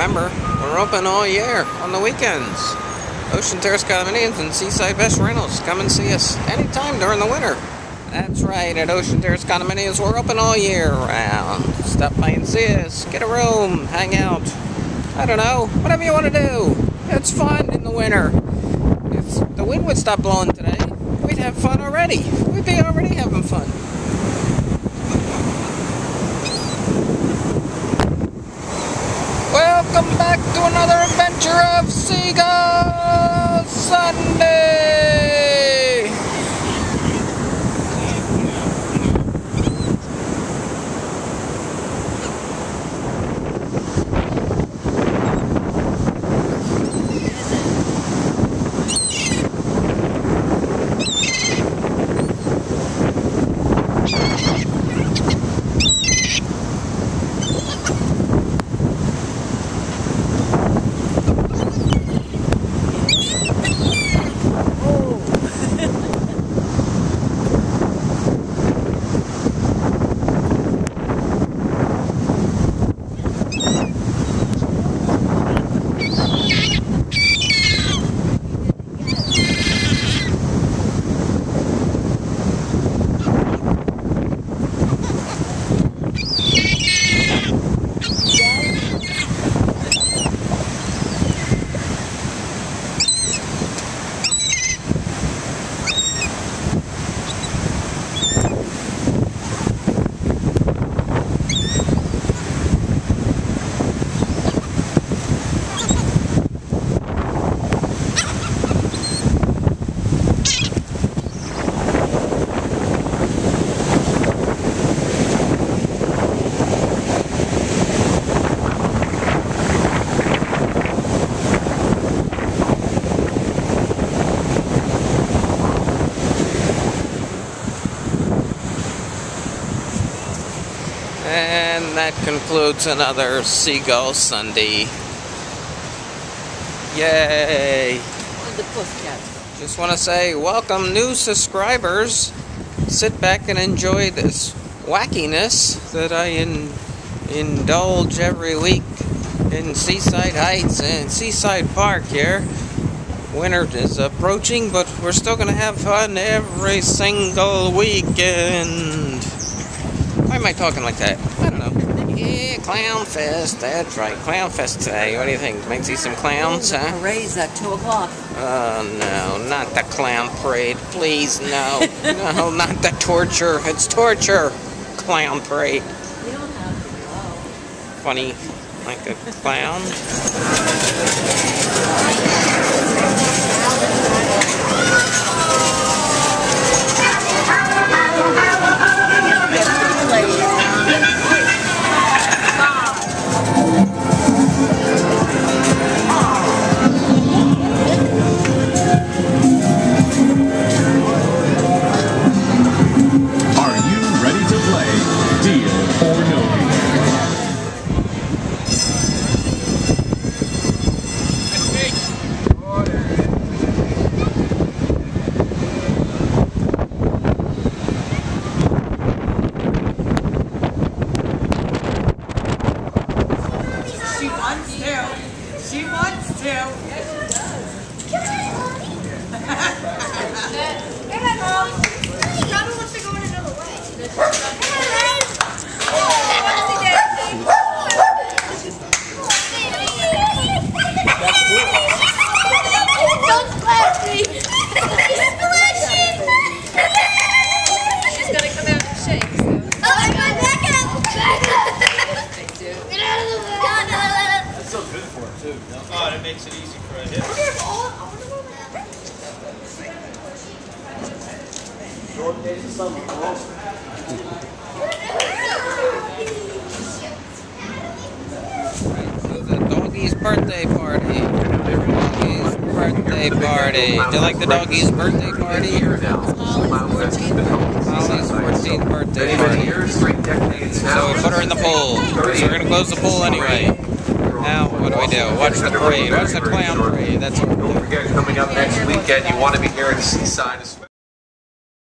remember, we're open all year on the weekends. Ocean Terrace Condominiums and Seaside Best Rentals. Come and see us anytime during the winter. That's right, at Ocean Terrace Condominiums, we're open all year round. Stop by and see us, get a room, hang out. I don't know, whatever you want to do. It's fun in the winter. If the wind would stop blowing today, we'd have fun already. We'd be already having fun. Welcome back to another adventure of Seagull Sunday! And that concludes another Seagull Sunday. Yay! Just want to say, welcome new subscribers. Sit back and enjoy this wackiness that I indulge every week in Seaside Heights and Seaside Park here. Winter is approaching, but we're still going to have fun every single weekend. Why am I talking like that? I don't know. Yeah, Clown Fest. That's right, Clown Fest today. What do you think? Might see some clowns, huh? Parade's at 2 o'clock. Oh, no, not the clown parade. Please, no. No, not the torture. It's torture. Clown parade. You don't have to go. Funny, like a clown. She wants to. Yes, she does. Come on, Mom. Robin wants to go in another way. Don't splash me. She's splashing. She's gonna come out and shake. So. Oh my God! Back up! They do. Get out of the way. That's so good for it too. Oh, it makes it easy for a hip. Short days of summer. The doggy's birthday party. Doggy's birthday party. Do you like the doggy's birthday party? Holly's 14th birthday party. So we put her in the pool. So we're going to close the pool anyway. Now, what do we do? Watch the parade. Watch the clown parade. That's what we do. Don't forget, coming up next weekend, you want to be here at Seaside.